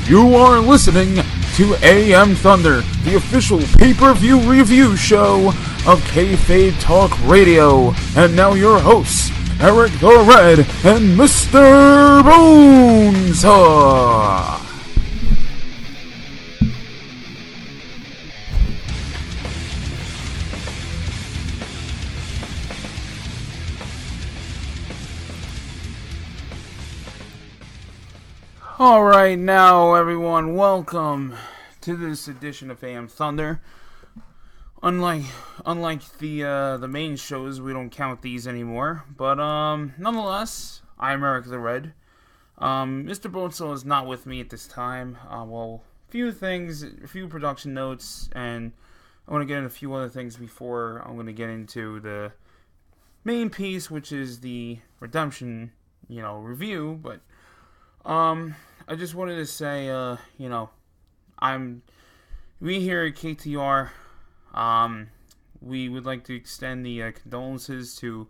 You are listening to AM Thunder, the official pay-per-view review show of Kayfabe Talk Radio. And now your hosts, Eric the Red and Mr. Bones. Alright, now everyone, welcome to this edition of AM Thunder. Unlike the main shows, we don't count these anymore. But nonetheless, I'm Eric the Red. Mr. Bonesell is not with me at this time. A few production notes, and I want to get into a few other things before I'm going to get into the main piece, which is the Redemption, review. But I just wanted to say, we here at KTR, we would like to extend the condolences to,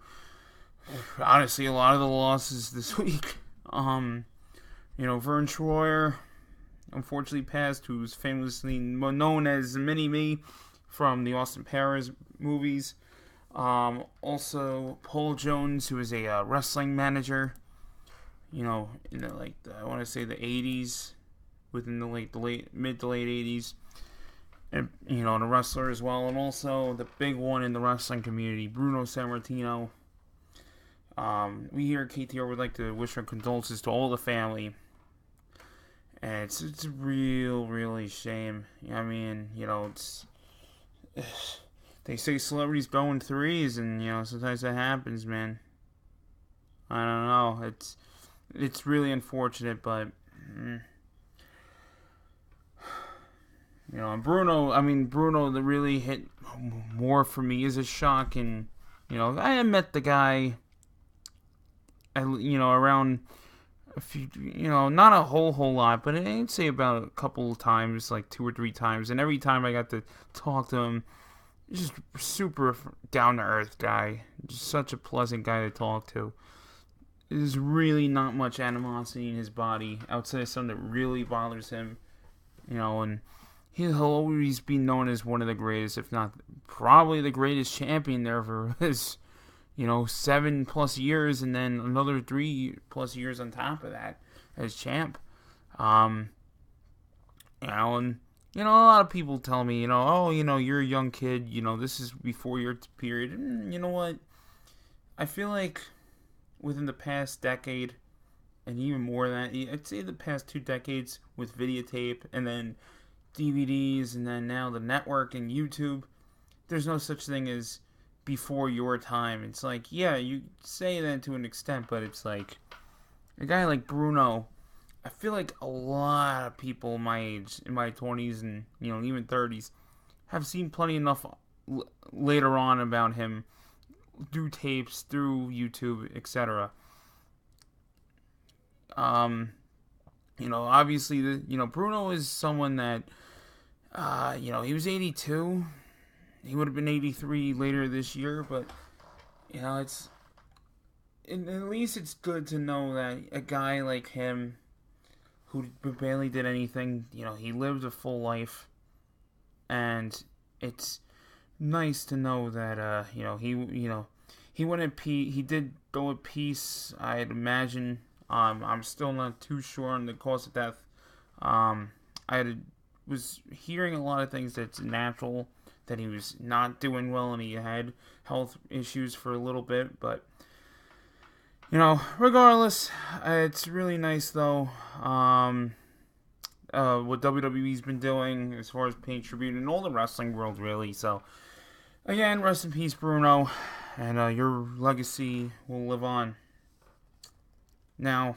honestly, a lot of the losses this week. Vern Troyer, unfortunately passed, who's famously known as Mini-Me from the Austin Powers movies. Also, Paul Jones, who is a wrestling manager. I want to say the 80s, within the mid to late 80s, and, and a wrestler as well, and also the big one in the wrestling community, Bruno Sammartino. We here at KTR would like to wish our condolences to all the family, and it's a really shame. They say celebrities go in threes, and, sometimes that happens, man. I don't know, It's really unfortunate, but Bruno that really hit more for me as a shock. And I had met the guy, around a few, not a whole lot, but I'd say about a couple of times, like 2 or 3 times, and every time I got to talk to him, just super down to earth guy, just such a pleasant guy to talk to. There's really not much animosity in his body outside of something that really bothers him, and he'll always be known as one of the greatest, if not probably the greatest champion there for his, 7+ years, and then another 3+ years on top of that as champ. And a lot of people tell me, you're a young kid, this is before your period, and you know what? I feel like within the past decade, and even more than that, I'd say the past 2 decades with videotape, and then DVDs, and then now the network and YouTube, there's no such thing as before your time. It's like, yeah, you say that to an extent, but it's like, a guy like Bruno, I feel like a lot of people my age, in my 20s and, even 30s, have seen plenty enough later on about him, through tapes, through YouTube, etc. Obviously, Bruno is someone that, he was 82. He would have been 83 later this year, but, at least it's good to know that a guy like him, who barely did anything, he lived a full life, and it's nice to know that he went in peace. He did go in peace, I'd imagine. I'm still not too sure on the cause of death. Was hearing a lot of things that's natural, that he was not doing well and he had health issues for a little bit, but regardless, it's really nice though. What WWE's been doing as far as paying tribute in all the wrestling world, really. So, again, rest in peace, Bruno, and your legacy will live on. Now,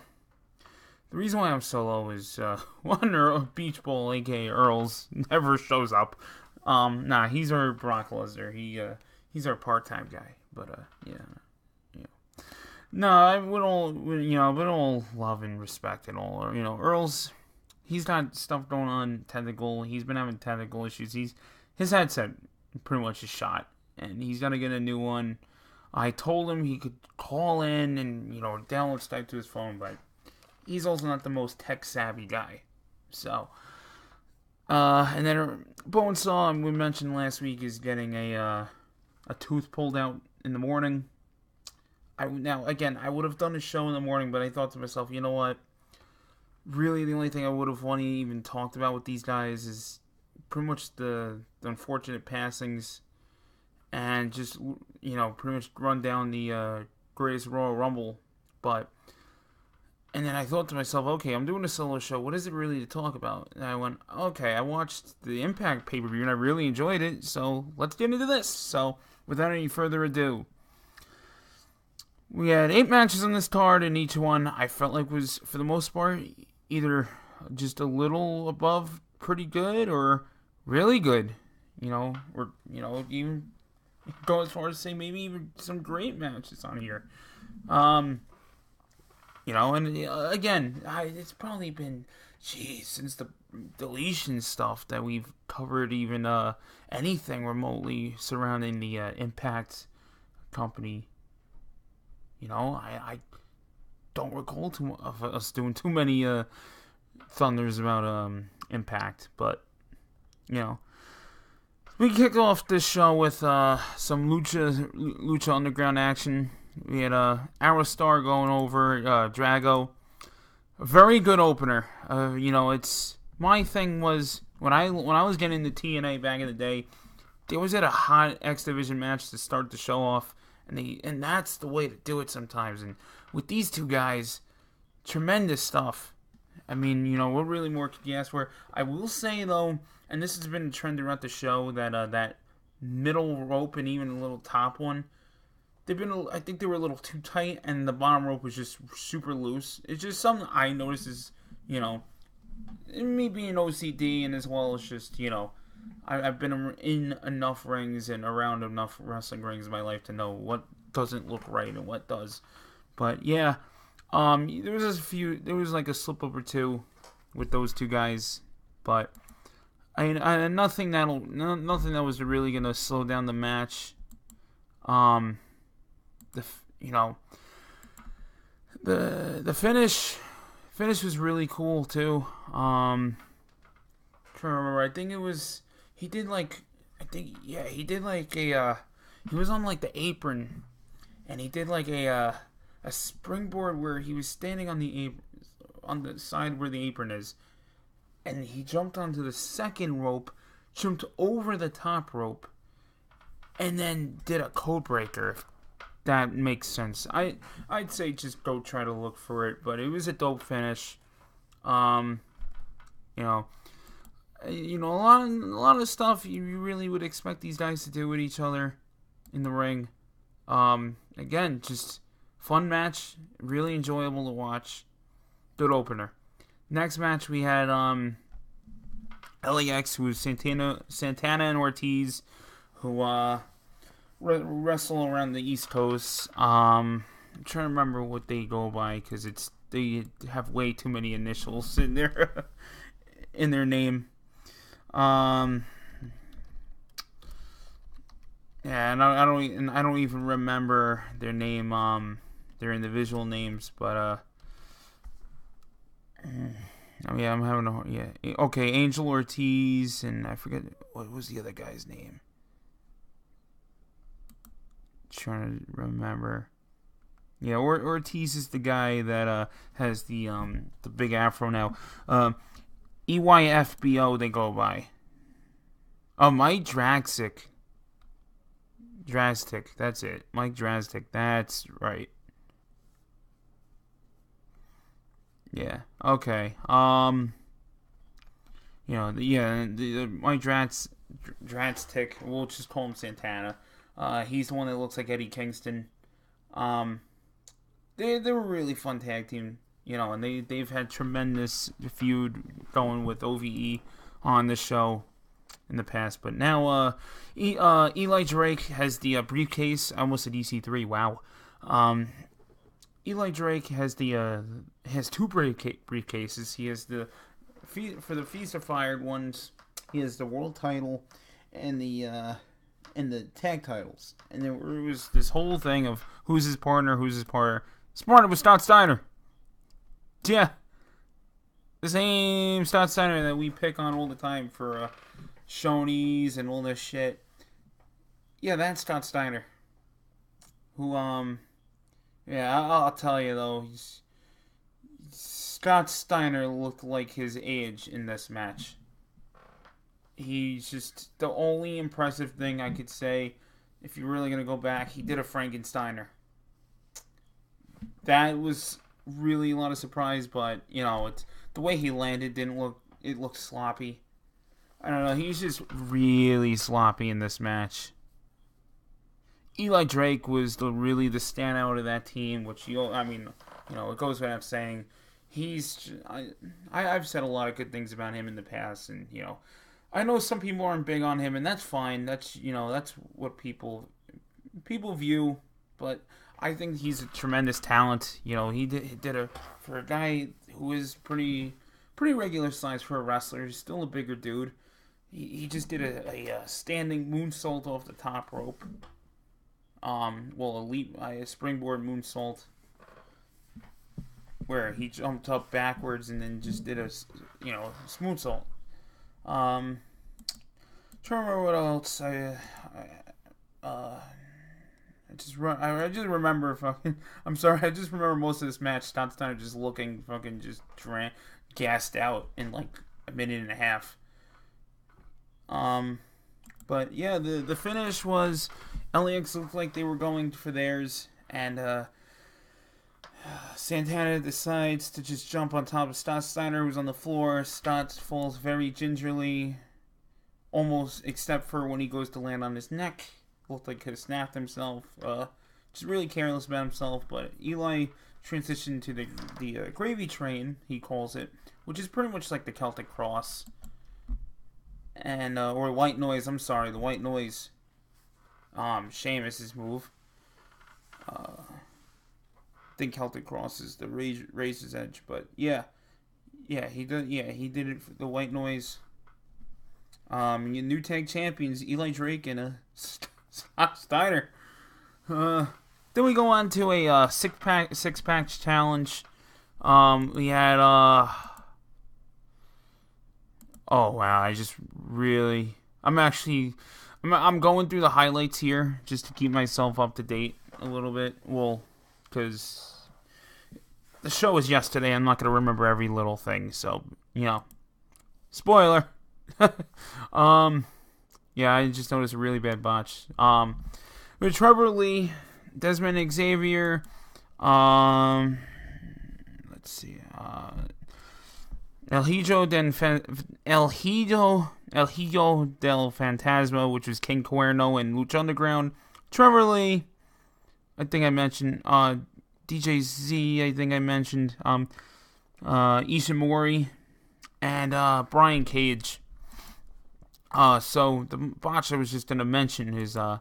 the reason why I'm solo is one, Beach Bowl, aka Earls, never shows up. He's our Brock Lesnar. He's our part-time guy. But yeah. No, with all love and respect and all, Earls, he's got stuff going on technical. He's been having technical issues. His headset pretty much is shot, and he's gonna get a new one. I told him he could call in and download stuff to his phone, but he's also not the most tech savvy guy. And then Bonesaw, we mentioned last week, is getting a tooth pulled out in the morning. Now, again, I would have done a show in the morning, but I thought to myself, you know what? Really, the only thing I would have wanted to even talked about with these guys is pretty much the unfortunate passings and just, pretty much run down the greatest Royal Rumble. And then I thought to myself, okay, I'm doing a solo show. What is it really to talk about? And I went, okay, I watched the Impact pay-per-view and I really enjoyed it, so let's get into this. So, without any further ado, we had 8 matches on this card, and each one I felt like was, for the most part, either just a little above pretty good or really good. Or even go as far as to say maybe even some great matches on here. And again, it's probably been, since the deletion stuff that we've covered even anything remotely surrounding the Impact company. I don't recall of us doing too many thunders about Impact, but we kick off this show with some Lucha Underground action. We had Aerostar going over Drago. A very good opener. It's my thing was when I was getting into TNA back in the day, they always had a hot X Division match to start the show off. And that's the way to do it sometimes. And with these two guys, tremendous stuff. I mean, what really more could you ask for? I will say, though, and this has been a trend throughout the show, that that middle rope and even the little top one, I think they were a little too tight, and the bottom rope was just super loose. It's just something I noticed is, me being OCD, and as well as just, I've been in enough rings and around enough wrestling rings in my life to know what doesn't look right and what does. But yeah, there was like a slip up or two with those two guys, but nothing that was really gonna slow down the match. The finish was really cool too. Trying to remember, I think it was. He did like he was on like the apron, and he did like a springboard where he was standing on on the side where the apron is, and he jumped onto the second rope, jumped over the top rope, and then did a code breaker. If that makes sense. I'd say just go try to look for it, but it was a dope finish. A lot of stuff you really would expect these guys to do with each other in the ring. Again, just fun match, really enjoyable to watch. Good opener. Next match we had LAX, who was Santana and Ortiz, who wrestle around the East Coast. I'm trying to remember what they go by because they have way too many initials in their name. Yeah, and I don't even remember their name, their individual names, but yeah, I'm having okay, Angel Ortiz, and I forget what was the other guy's name. Trying to remember. Yeah, Ortiz is the guy that has the big afro now. EYFBO they go by. Oh, Mike Drastic. That's it. Mike Drastic. That's right. Yeah. Okay. The Mike Drastic. We'll just call him Santana. He's the one that looks like Eddie Kingston. They were a really fun tag team. And they've had tremendous feud going with OVE on the show in the past. But now Eli Drake has the briefcase. I almost said EC3. Wow. Eli Drake has has two briefcases. He has for the Feast of Fired ones. He has the world title and the tag titles. And there was this whole thing of who's his partner. His partner was Scott Steiner. Yeah. The same Scott Steiner that we pick on all the time for Shoney's and all this shit. Yeah, that's Scott Steiner. Who, yeah, I'll tell you though, Scott Steiner looked like his age in this match. He's just the only impressive thing I could say. If you're really gonna go back, he did a Frankensteiner. That was really a lot of surprise, but it's the way he landed didn't look. It looked sloppy. I don't know. He's just really sloppy in this match. Eli Drake was really the standout of that team, which it goes without saying. I've said a lot of good things about him in the past, and I know some people aren't big on him, and that's fine. That's what people view, but I think he's a tremendous talent. He did for a guy who is pretty regular size for a wrestler. He's still a bigger dude. He just did a standing moonsault off the top rope. A springboard moonsault where he jumped up backwards and then just did a moonsault. Trying to remember what else I just remember fucking. I'm sorry. I just remember most of this match. Scott Steiner just looking fucking just gassed out in like a minute and a half. But yeah, the finish was LAX looked like they were going for theirs, and Santana decides to just jump on top of Scott Steiner, who's on the floor. Scott falls very gingerly, almost except for when he goes to land on his neck. Looked like he could have snapped himself. Just really careless about himself. But Eli transitioned to the gravy train, he calls it, which is pretty much like the Celtic Cross. And or white noise. I'm sorry, the white noise. Sheamus's move. I think Celtic Cross is the Razor's Edge, but yeah, he did. Yeah, he did it for the white noise. New tag champions Eli Drake and Scott Steiner. Then we go on to a six pack challenge. We had oh wow! I'm going through the highlights here just to keep myself up to date a little bit. Well, because the show was yesterday, I'm not going to remember every little thing. So spoiler. Yeah, I just noticed a really bad botch. With Trevor Lee, Desmond Xavier. Let's see. El Hijo del Fantasma, which was King Cuerno and Lucha Underground. Trevor Lee, I think I mentioned. DJ Z, I think I mentioned. Ishimori, and Brian Cage. So the botch I was just gonna mention is the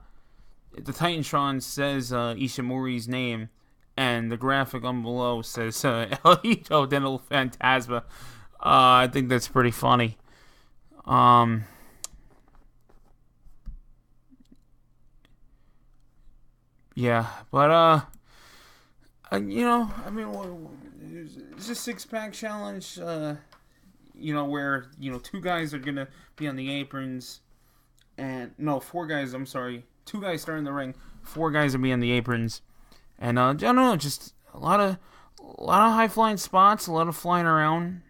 Titantron says Ishimori's name, and the graphic on below says El Hijo del Fantasma. I think that's pretty funny. Yeah, but it's a 6-pack challenge. Where two guys are gonna be on the aprons, and no, 4 guys. I'm sorry, 2 guys start in the ring. 4 guys will be on the aprons, and I don't know, just a lot of high flying spots, a lot of flying around.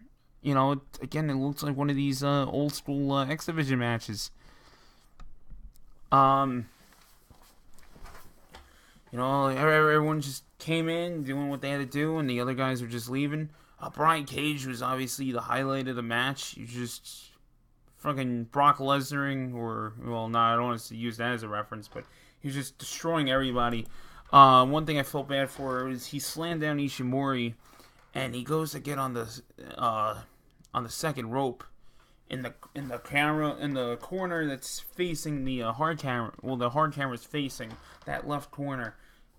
Again, it looks like one of these old school X Division matches. Everyone just came in doing what they had to do, and the other guys were just leaving. Brian Cage was obviously the highlight of the match. You just fucking Brock Lesnar-ing, I don't want to use that as a reference, but he was just destroying everybody. One thing I felt bad for is he slammed down Ishimori, and he goes to get on the second rope in the corner that's facing the hard camera. Well, the hard camera's facing that left corner.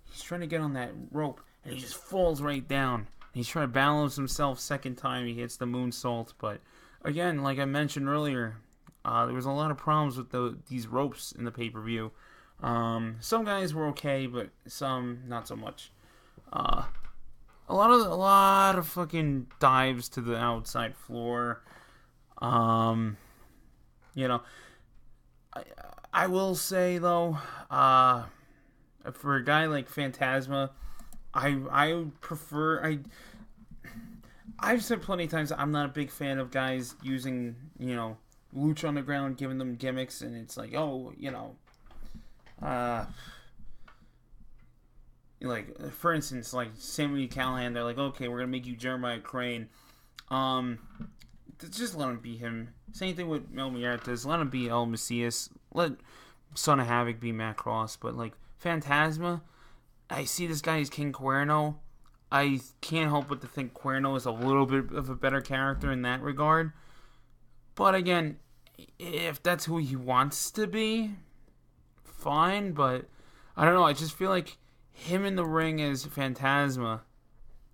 He's trying to get on that rope, and he just falls right down. He's trying to balance himself. Second time he hits the moonsault, but again, like I mentioned earlier, there was a lot of problems with these ropes in the pay-per-view. Some guys were okay, but some not so much. A a lot of fucking dives to the outside floor. Um, you know, I, I will say though, for a guy like Phantasma, I would prefer I've said plenty of times I'm not a big fan of guys using Lucha Underground, giving them gimmicks, and it's like, oh, uh, like for instance, like Sammy Callahan, they're like, okay, we're gonna make you Jeremiah Crane, um, just let him be him. Same thing with Mel Muertes, let him be El Macias, let Son of Havoc be Matt Cross, but like Phantasma, I see this guy as King Cuerno. I can't help but to think Cuerno is a little bit of a better character in that regard. But again, if that's who he wants to be, fine. But I don't know. I just feel like him in the ring as Phantasma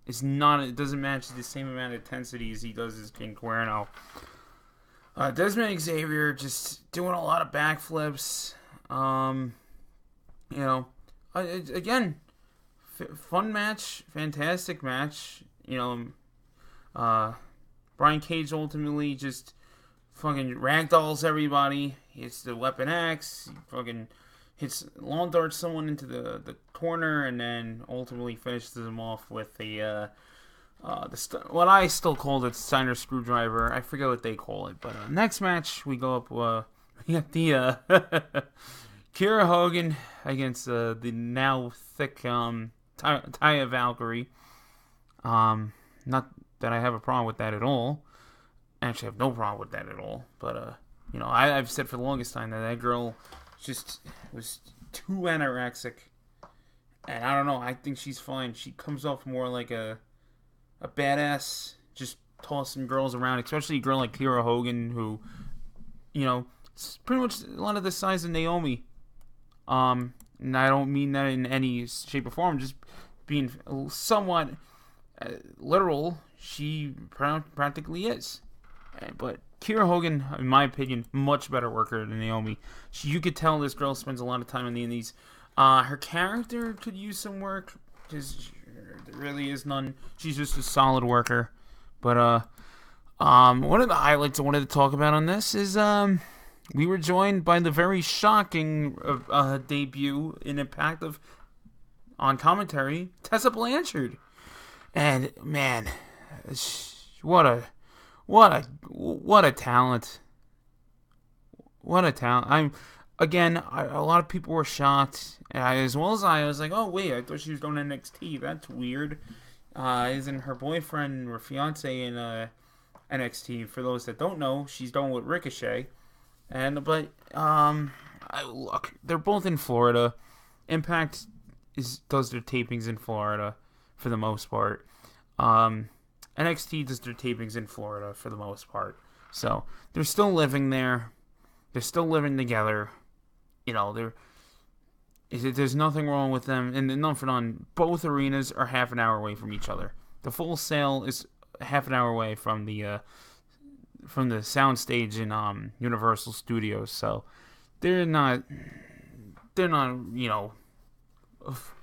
is not. It doesn't match the same amount of intensity as he does as King Cuerno. Desmond Xavier just doing a lot of backflips. Again, fun match, fantastic match. Brian Cage ultimately just fucking ragdolls everybody. He hits the Weapon X. He fucking lawn darts someone into the corner, and then ultimately finishes them off with what I still called it Steiner screwdriver. I forget what they call it, but next match we go up. We got the Kira Hogan against the now thick Taya Valkyrie. Not that I have a problem with that at all. Actually, I have no problem with that at all. But I've said for the longest time that girl just was too anorexic, and I don't know. I think she's fine. She comes off more like a badass, just tossing girls around, especially a girl like Kira Hogan, who, is pretty much a lot of the size of Naomi. And I don't mean that in any shape or form, just being somewhat literal. She practically is. But Kira Hogan, in my opinion, much better worker than Naomi. You could tell this girl spends a lot of time in the indies. Her character could use some work, because there really is none. She's just a solid worker. But one of the highlights I wanted to talk about on this is we were joined by the very shocking debut in Impact on commentary, Tessa Blanchard. And man, what a talent! What a talent! A lot of people were shocked, as well as I was like, oh wait, I thought she was going to NXT. That's weird. Isn't her boyfriend or fiance in NXT? For those that don't know, she's going with Ricochet. But look, they're both in Florida. Impact does their tapings in Florida for the most part. NXT does their tapings in Florida for the most part. So they're still living there. They're still living together. There's nothing wrong with them. And none for none, both arenas are half an hour away from each other. The Full Sail is half an hour away from the soundstage in Universal Studios. So they're not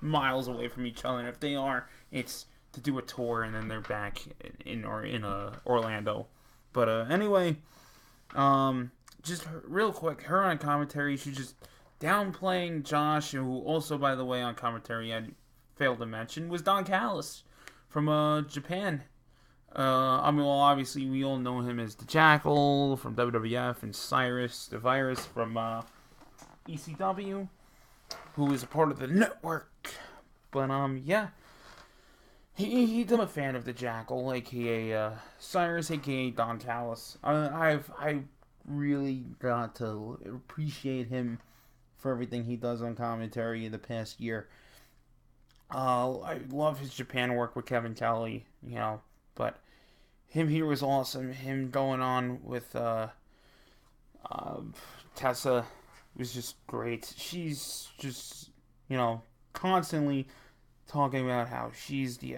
miles away from each other. And if they are, it's to do a tour, and then they're back in Orlando. But anyway, just real quick, her on commentary, she's just downplaying Josh, who also, by the way, on commentary I failed to mention, was Don Callis from Japan. Obviously we all know him as the Jackal from WWF, and Cyrus the Virus from ECW, who is a part of the network. But yeah, he's a fan of the Jackal, aka Cyrus, aka Don Callis. I really got to appreciate him for everything he does on commentary in the past year. I love his Japan work with Kevin Kelly, but him here was awesome. Him going on with Tessa was just great. She's just, constantly talking about how she's the,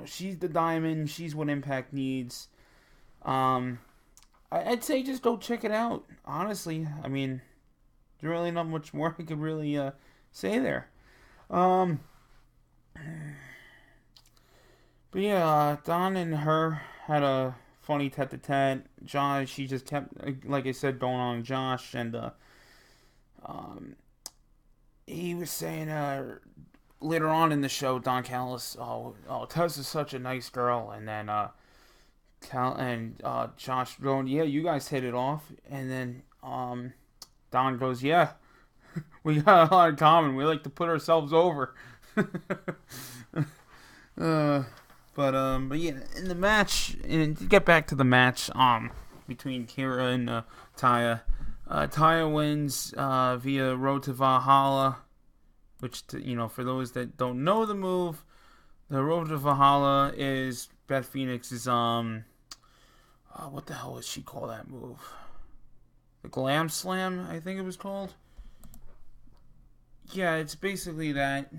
she's the diamond. She's what Impact needs. I'd say just go check it out. Honestly, there's really not much more I could really say there. But yeah, Don and her had a funny tete-a-tete. Josh, she just kept, like I said, going on Josh, and um, he was saying later on in the show, Don Callis, Tess is such a nice girl, and then Josh going, yeah, you guys hit it off, and then Don goes, yeah, we got a lot in common. We like to put ourselves over. But yeah, in the match, and to get back to the match, between Kira and Taya, Taya wins via Road to Valhalla, which for those that don't know the move, the Road to Valhalla is Beth Phoenix's what the hell would she call that move? The Glam Slam, I think it was called. Yeah, it's basically that.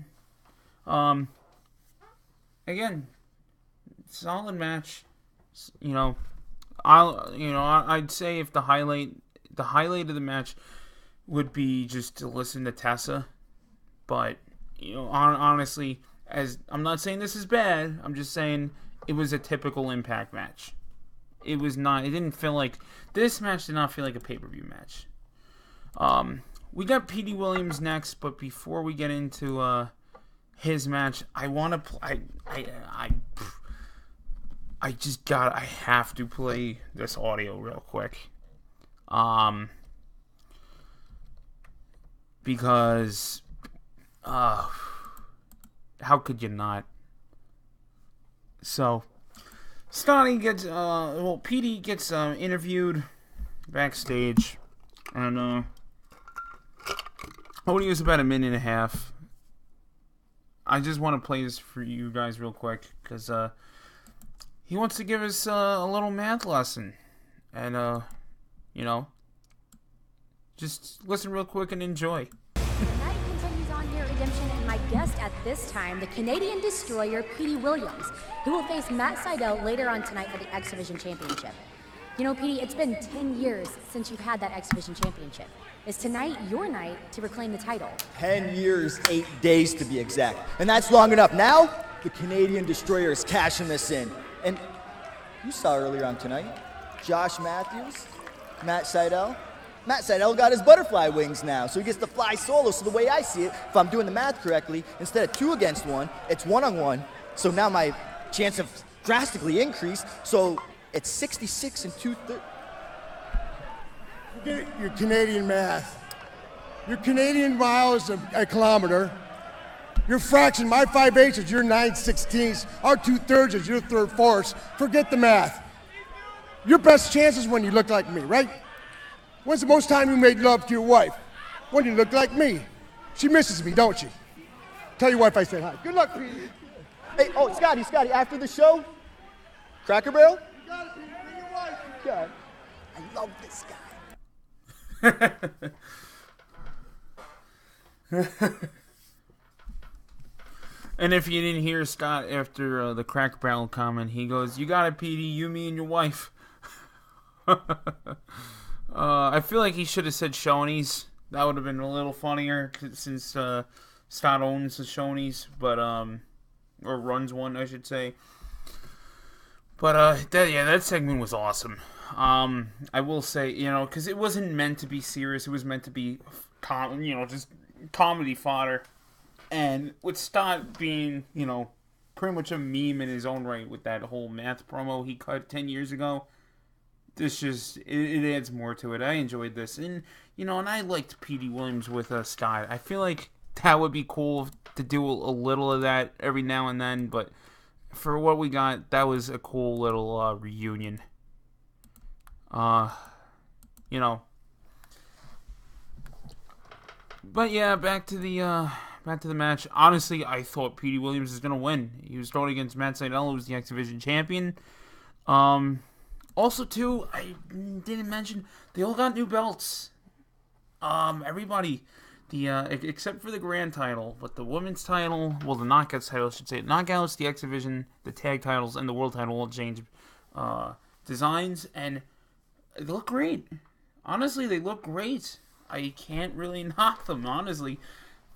Again, solid match. I'd say if the highlight of the match would be just to listen to Tessa, but honestly, as I'm not saying this is bad, I'm just saying it was a typical Impact match. It was not. It didn't feel like this match did not feel like a pay-per-view match. We got Petey Williams next, but before we get into his match, I want to I have to play this audio real quick. Because how could you not? So Scotty gets Petey gets interviewed backstage, and audio is about a minute and a half. I just want to play this for you guys real quick because he wants to give us a little math lesson, and just listen real quick and enjoy. The night continues on here at Redemption, and my guest at this time, the Canadian Destroyer, Petey Williams, who will face Matt Sydal later on tonight for the X Division Championship. Petey, it's been 10 years since you've had that X Division Championship. Is tonight your night to reclaim the title? 10 years, 8 days to be exact. And that's long enough. Now, the Canadian Destroyer is cashing this in. And you saw earlier on tonight, Josh Matthews, Matt Sydal. Matt Sydal got his butterfly wings now, so he gets to fly solo. So the way I see it, if I'm doing the math correctly, instead of 2 against 1, it's 1-on-1. So now my chance have drastically increased. So it's 66 and 2/3. Forget your Canadian math. Your Canadian mile is a kilometer. Your fraction, my 5/8 is your 9/16. Our 2/3 is your 3/4. Forget the math. Your best chance is when you look like me, right? When's the most time you made love to your wife? When you look like me. She misses me, don't she? Tell your wife I said hi. Good luck, Pete. Hey, Scotty, after the show, Cracker Barrel? You got it, Pete. Bring your wife. God, I love this guy. And if you didn't hear Scott after the Cracker Barrel comment, he goes, "You got it, Petey. You, me, and your wife." I feel like he should have said Shoney's. That would have been a little funnier since Scott owns the Shoney's, but or runs one, I should say. But that segment was awesome. I will say, because it wasn't meant to be serious. It was meant to be, just comedy fodder. And with Scott being, pretty much a meme in his own right with that whole math promo he cut 10 years ago, this just, it adds more to it. I enjoyed this. And, and I liked Petey Williams with Scott. I feel like that would be cool to do a little of that every now and then, but for what we got, that was a cool little reunion. But yeah, back to the match. Honestly, I thought Petey Williams was gonna win. He was going against Matt Sydal, who was the X Division champion. Also, too, I didn't mention they all got new belts. Everybody, except for the grand title, but the women's title, well, the Knockouts title, I should say, Knockouts, the X Division, the tag titles, and the world title all changed designs, and they look great. Honestly, they look great. I can't really knock them, honestly.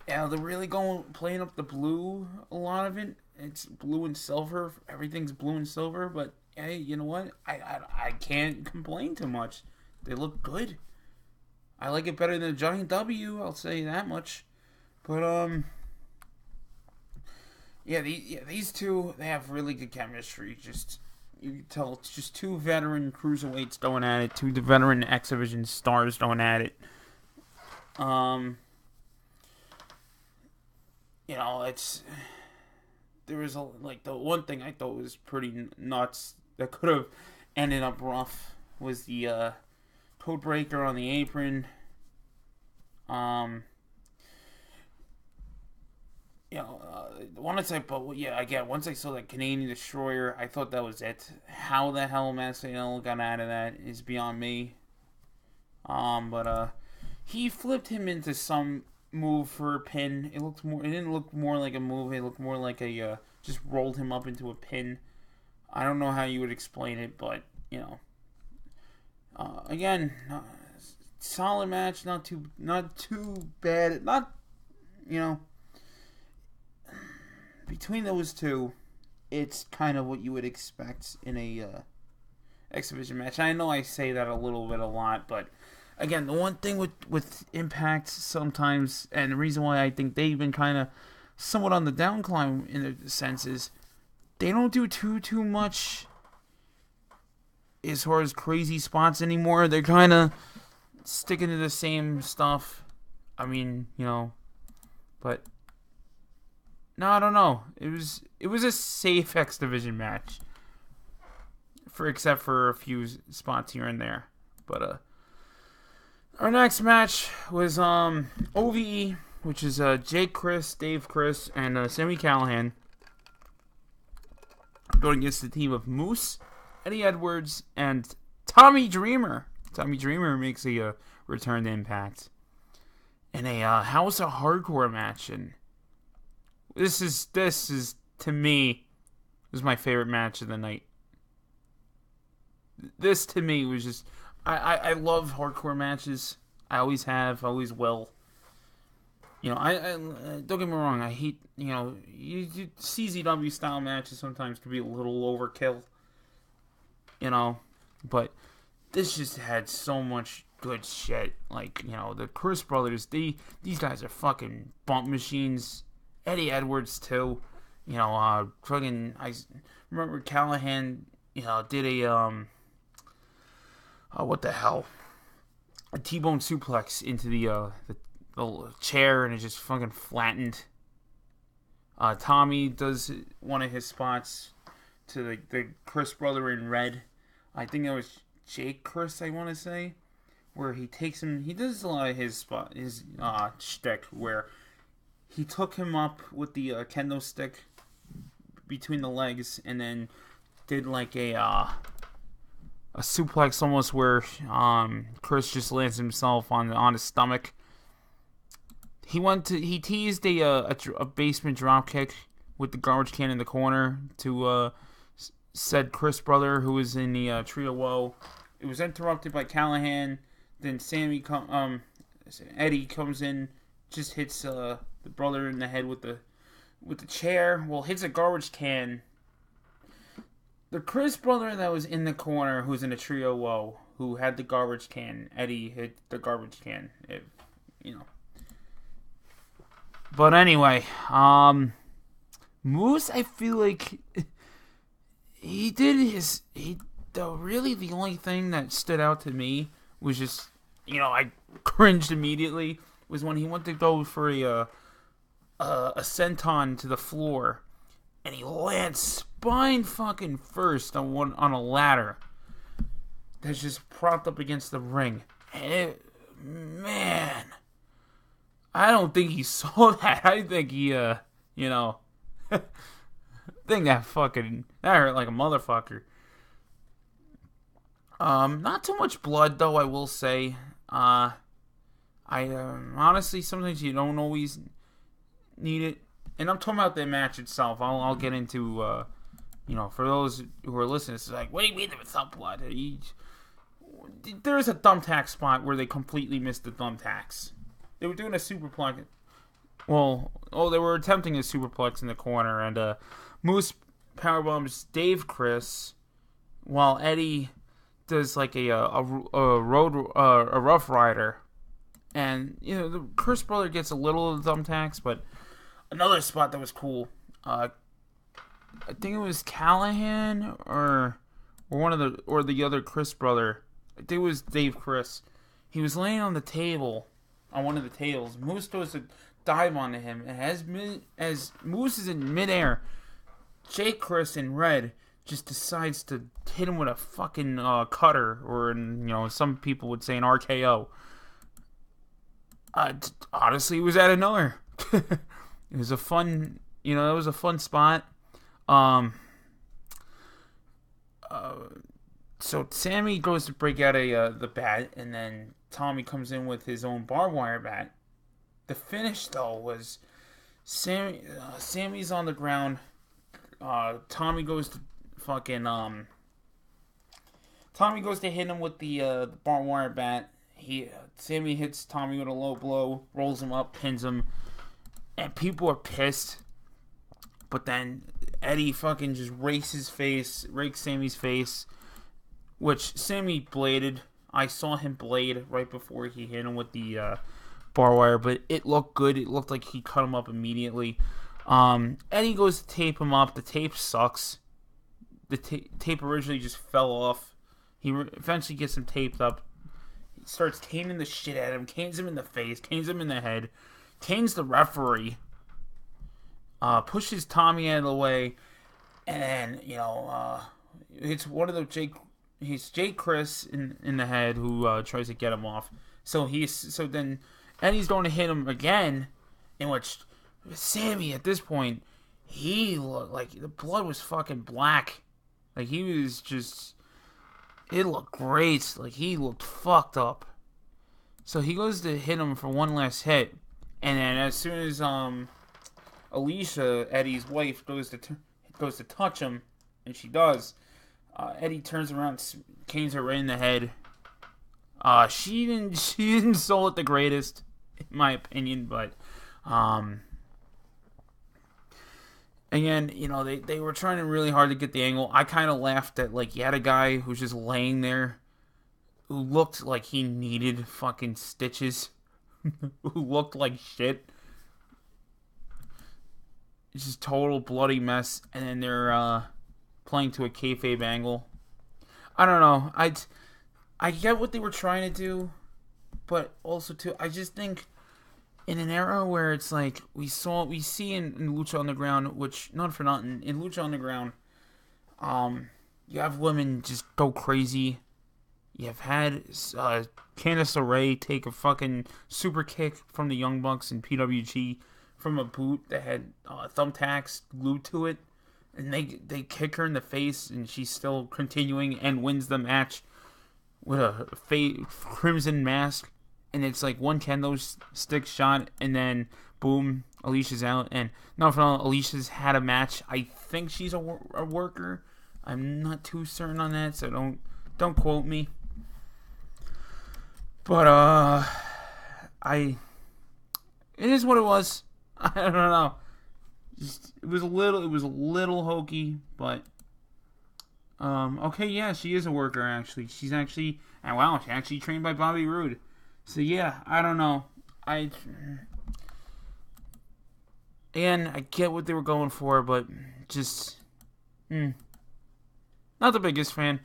Yeah, they're really playing up the blue, a lot of it. it's blue and silver. Everything's blue and silver. But hey, you know what? I can't complain too much. They look good. I like it better than a giant W. I'll say that much. But these two, they have really good chemistry. Just you can tell it's just two veteran cruiserweights going at it. Two veteran X Division stars going at it. There was the one thing I thought was pretty nuts that could have ended up rough was the code breaker on the apron. Once I saw that Canadian Destroyer, I thought that was it. How the hell Maciel got out of that is beyond me. But he flipped him into some move for a pin. It didn't look more like a move. It looked more like a just rolled him up into a pin. I don't know how you would explain it, but again, solid match. Not too bad. Between those two, it's kind of what you would expect in a X Division match. I know I say that a lot, but again, the one thing with Impact sometimes, and the reason why I think they've been kind of somewhat on the downcline in a sense is they don't do too much as far as crazy spots anymore. They're kind of sticking to the same stuff. I mean, but no, I don't know. It was a safe X Division match, except for a few spots here and there. But our next match was OVE, which is Jake Chris, Dave Chris, and Sami Callihan going against the team of Moose, Eddie Edwards, and Tommy Dreamer. Tommy Dreamer makes a return to Impact in a House of Hardcore match, and this is to me was my favorite match of the night. This to me was just I love hardcore matches. I always have, always will. I don't get me wrong. I hate CZW style matches sometimes can be a little overkill. But this just had so much good shit. The Chris brothers, these guys are fucking bump machines. Eddie Edwards too. I remember Callahan, did a what the hell? A T-bone suplex into the chair, and it just fucking flattened. Tommy does one of his spots to the Chris brother in red. I think that was Jake Chris, I want to say, where he takes him. He does a lot of his shtick where he took him up with the kendo stick between the legs, and then did a suplex almost where Chris just lands himself on his stomach. He teased a basement drop kick with the garbage can in the corner to said Chris brother who was in the Trio Woe. It was interrupted by Callahan. Then Eddie comes in, just hits the brother in the head with the chair. Well, hits a garbage can. The Chris brother that was in the corner, who's in a Trio Woe, who had the garbage can. Eddie hit the garbage can. But anyway, Moose, I feel like he did really the only thing that stood out to me was just, I cringed immediately, was when he went to go for a senton to the floor, and he lands spine fucking first on a ladder that's just propped up against the ring. And man, I don't think he saw that. I think he, think that hurt like a motherfucker. Not too much blood though, I will say. Honestly, sometimes you don't always need it. And I'm talking about the match itself. I'll get into, for those who are listening, it's like, what do you mean there was some blood? There's a thumbtack spot where they completely missed the thumbtacks. They were doing a superplex. They were attempting a superplex in the corner, and Moose powerbombs Dave Chris, while Eddie does like a Rough Rider, and the Chris brother gets a little of the thumbtacks, but another spot that was cool. I think it was Callahan or the other Chris brother. I think it was Dave Chris. He was laying on the table, on one of the tables. Moose goes to dive onto him, and as Moose is in midair, Jake Chris in red just decides to hit him with a fucking cutter, or some people would say an RKO. Honestly, it was out of nowhere. It was a fun, it was a fun spot. So Sammy goes to break out the bat, and then Tommy comes in with his own barbed wire bat. The finish, though, was Sammy's on the ground. Tommy goes to Tommy goes to hit him with the barbed wire bat. Sammy hits Tommy with a low blow, rolls him up, pins him, and people are pissed. But then Eddie fucking just rakes Sammy's face, which Sammy bladed. I saw him blade right before he hit him with the bar wire, but it looked good. It looked like he cut him up immediately. Eddie goes to tape him up. The tape sucks. The tape originally just fell off. He eventually gets him taped up. He starts caning the shit at him, canes him in the face, canes him in the head, canes the referee, pushes Tommy out of the way, and then, it's one of the he's Jake Chris in the head who tries to get him off. So then Eddie's going to hit him again, in which Sammy, at this point, he looked like the blood was fucking black. Like, he was just, it looked great. Like, he looked fucked up. So he goes to hit him for one last hit, and then as soon as Alicia, Eddie's wife, goes to touch him, and she does, Eddie turns around, canes her right in the head. She didn't sell it the greatest, in my opinion, but again, they were trying really hard to get the angle. I kind of laughed at, like, you had a guy who's just laying there who looked like he needed fucking stitches, who looked like shit. It's just total bloody mess, and then they're playing to a kayfabe angle. I don't know. I get what they were trying to do, but also too, I just think in an era where it's like we see in Lucha Underground, which not for nothing, in Lucha Underground, you have women just go crazy. You have had Candice LeRae take a fucking super kick from the Young Bucks in PWG from a boot that had thumbtacks glued to it, and they kick her in the face, and she's still continuing and wins the match with a crimson mask, and it's like one kendo stick shot, and then boom, Alicia's out. And not for all, Alicia's had a match. I think she's a worker. I'm not too certain on that, so don't quote me. But it is what it was. I don't know. It was a little hokey, but okay, yeah, she is a worker actually. She actually trained by Bobby Roode. So yeah, I don't know. I get what they were going for, but just not the biggest fan.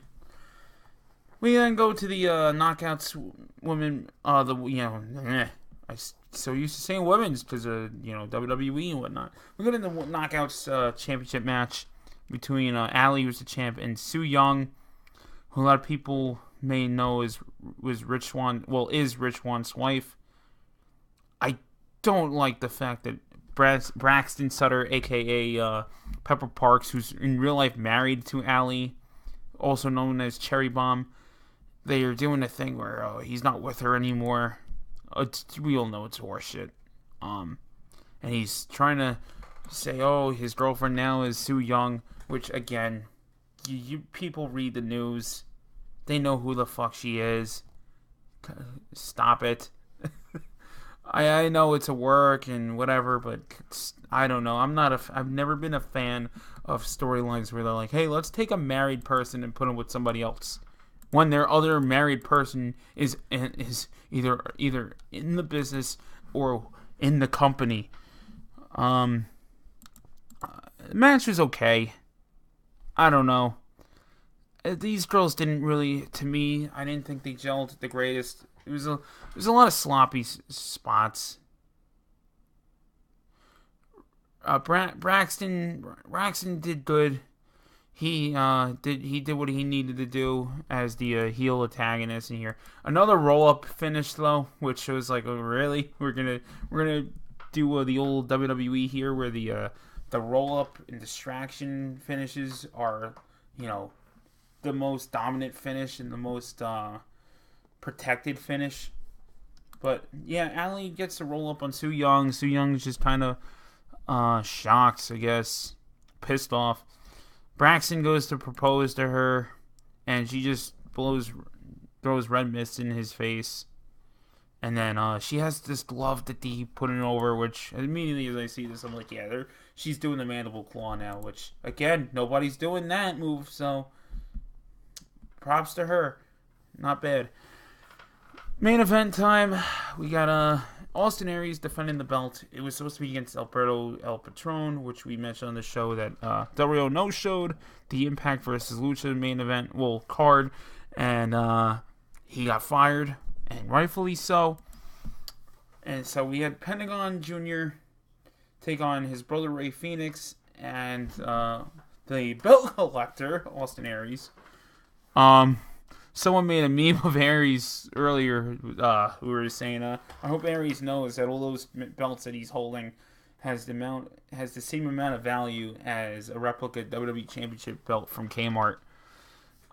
We then go to the knockouts women. I'm so used to saying women's because of WWE and whatnot. We go to the knockouts championship match between Allie, who's the champ, and Su Yung, who a lot of people may know is Rich Swann's wife. I don't like the fact that Braxton Sutter, aka Pepper Parks, who's in real life married to Allie, also known as Cherry Bomb, they are doing a thing where he's not with her anymore. We all know it's horseshit. And he's trying to say, his girlfriend now is Su Yung, which, again, you people read the news. They know who the fuck she is. Stop it. I know it's a work and whatever, but I don't know. I've never been a fan of storylines where they're like, hey, let's take a married person and put him with somebody else, when their other married person is either in the business or in the company. The match was okay. I don't know. These girls didn't really, to me, I didn't think they gelled the greatest. It was a lot of sloppy spots. Braxton did good. He did what he needed to do as the heel antagonist in here. Another roll up finish though, which was like, oh really? We're gonna do the old WWE here, where the roll up and distraction finishes are, the most dominant finish and the most protected finish. But yeah, Allie gets to roll up on Su Yung. Su Young's just kind of shocked, I guess, pissed off. Braxton goes to propose to her, and she just throws red mist in his face. And then she has this glove that he put in over, which immediately as I see this, I'm like, yeah, she's doing the mandible claw now, which, again, nobody's doing that move, so props to her. Not bad. Main event time. We got Austin Aries defending the belt. It was supposed to be against Alberto El Patron, which we mentioned on the show that Del Rio no-showed the Impact versus Lucha main event, card, and he got fired, and rightfully so. And so we had Pentagon Jr. take on his brother Ray Phoenix and the belt collector, Austin Aries. Someone made a meme of Aries earlier, who were saying, I hope Aries knows that all those belts that he's holding has the same amount of value as a replica WWE Championship belt from Kmart.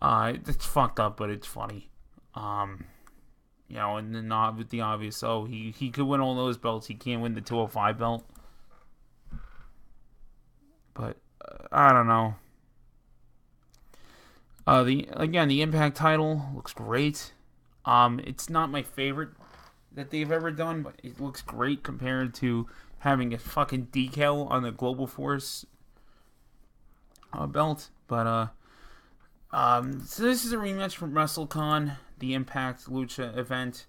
It's fucked up, but it's funny. And then with the obvious, he could win all those belts, he can't win the 205 belt. But I don't know. The Impact title looks great. It's not my favorite that they've ever done, but it looks great compared to having a fucking decal on the Global Force belt. But so this is a rematch from WrestleCon, the Impact Lucha event.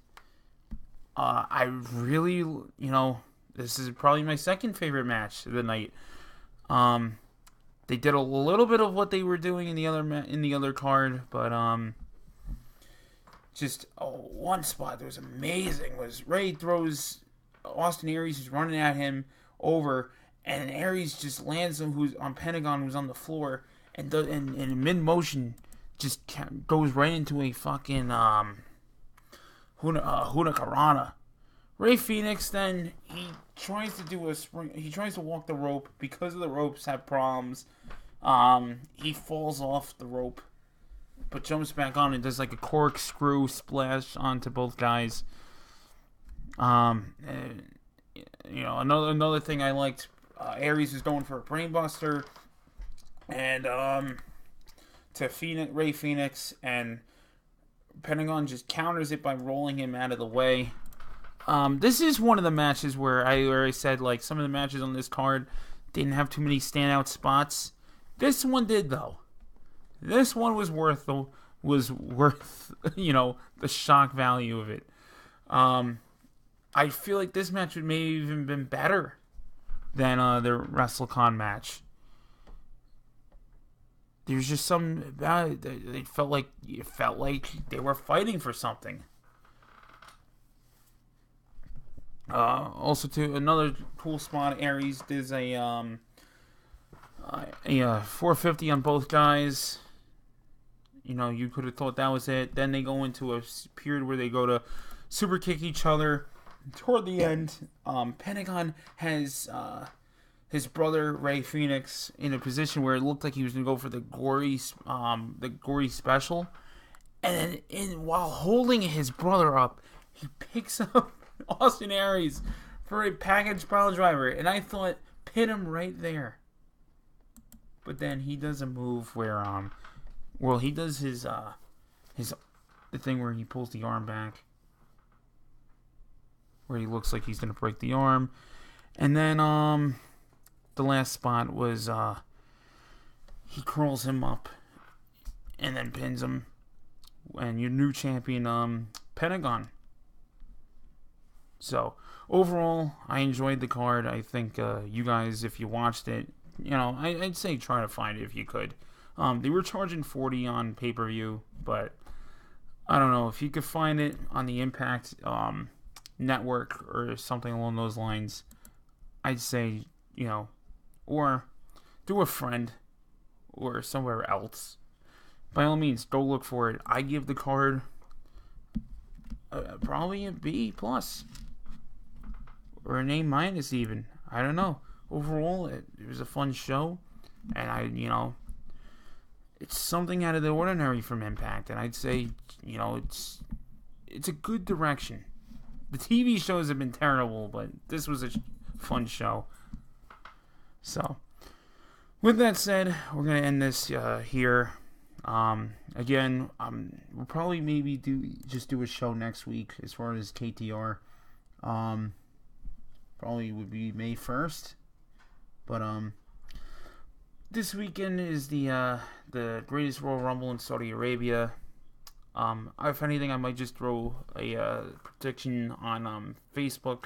I really, this is probably my second favorite match of the night. They did a little bit of what they were doing in the other card, but one spot that was amazing was Ray throws Austin Aries, who's running at him, over, and Aries just lands him who's on Pentagon, who's on the floor, and in mid motion just goes right into a fucking Hurricanrana. Ray Phoenix then he tries to do a spring. He tries to walk the rope because of the ropes have problems. He falls off the rope, but jumps back on and does like a corkscrew splash onto both guys. Another thing I liked, Aries was going for a brainbuster, and to Ray Phoenix, and Pentagon just counters it by rolling him out of the way. This is one of the matches where I said, like, some of the matches on this card didn't have too many standout spots. This one did, though. This one was worth the shock value of it. I feel like this match would maybe even been better than the WrestleCon match. There's just some about it. It felt like they were fighting for something. Also, to another cool spot, Aries does a 450 on both guys. You could have thought that was it. Then they go into a period where they go to super kick each other. Toward the end, Pentagon has his brother Ray Phoenix in a position where it looked like he was going to go for the gory special, and then while holding his brother up, he picks up Austin Aries for a package pile driver, and I thought, pin him right there. But then he does a move where he does his the thing where he pulls the arm back, where he looks like he's gonna break the arm, and then the last spot was he curls him up and then pins him. And your new champion, Pentagon. So, overall, I enjoyed the card. I think you guys, if you watched it, I'd say try to find it if you could. They were charging $40 on pay-per-view, but I don't know. If you could find it on the Impact network or something along those lines, I'd say, or do a friend or somewhere else. By all means, go look for it. I give the card probably a B+. Or an A- even. I don't know. Overall, it was a fun show. And it's something out of the ordinary from Impact. And I'd say, it's a good direction. The TV shows have been terrible, but this was a fun show. So, with that said, we're going to end this here. Again, we'll probably maybe do a show next week as far as KTR. Probably would be May 1st. But, this weekend is the Greatest Royal Rumble in Saudi Arabia. If anything, I might just throw a prediction on Facebook.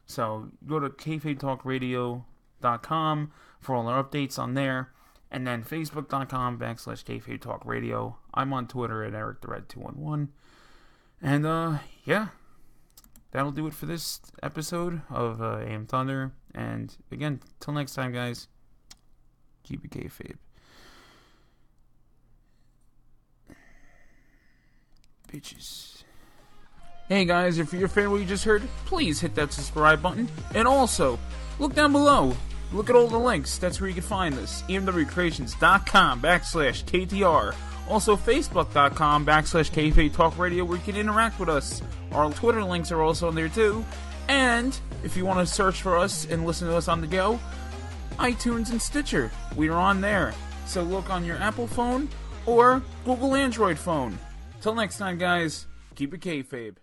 So go to kayfabetalkradio.com for all our updates on there. And then facebook.com/kayfabetalkradio. I'm on Twitter at EricTheRed211. And yeah, that'll do it for this episode of AM Thunder. And again, till next time, guys, keep it kayfabe. Bitches. Hey guys, if you're a fan of what you just heard, please hit that subscribe button. And also, look down below. Look at all the links. That's where you can find us. EMWcreations.com/KTR. Also, Facebook.com/KayfabeTalkRadio, where you can interact with us. Our Twitter links are also on there too. And if you want to search for us and listen to us on the go, iTunes and Stitcher. We are on there. So look on your Apple phone or Google Android phone. Till next time, guys, keep it kayfabe.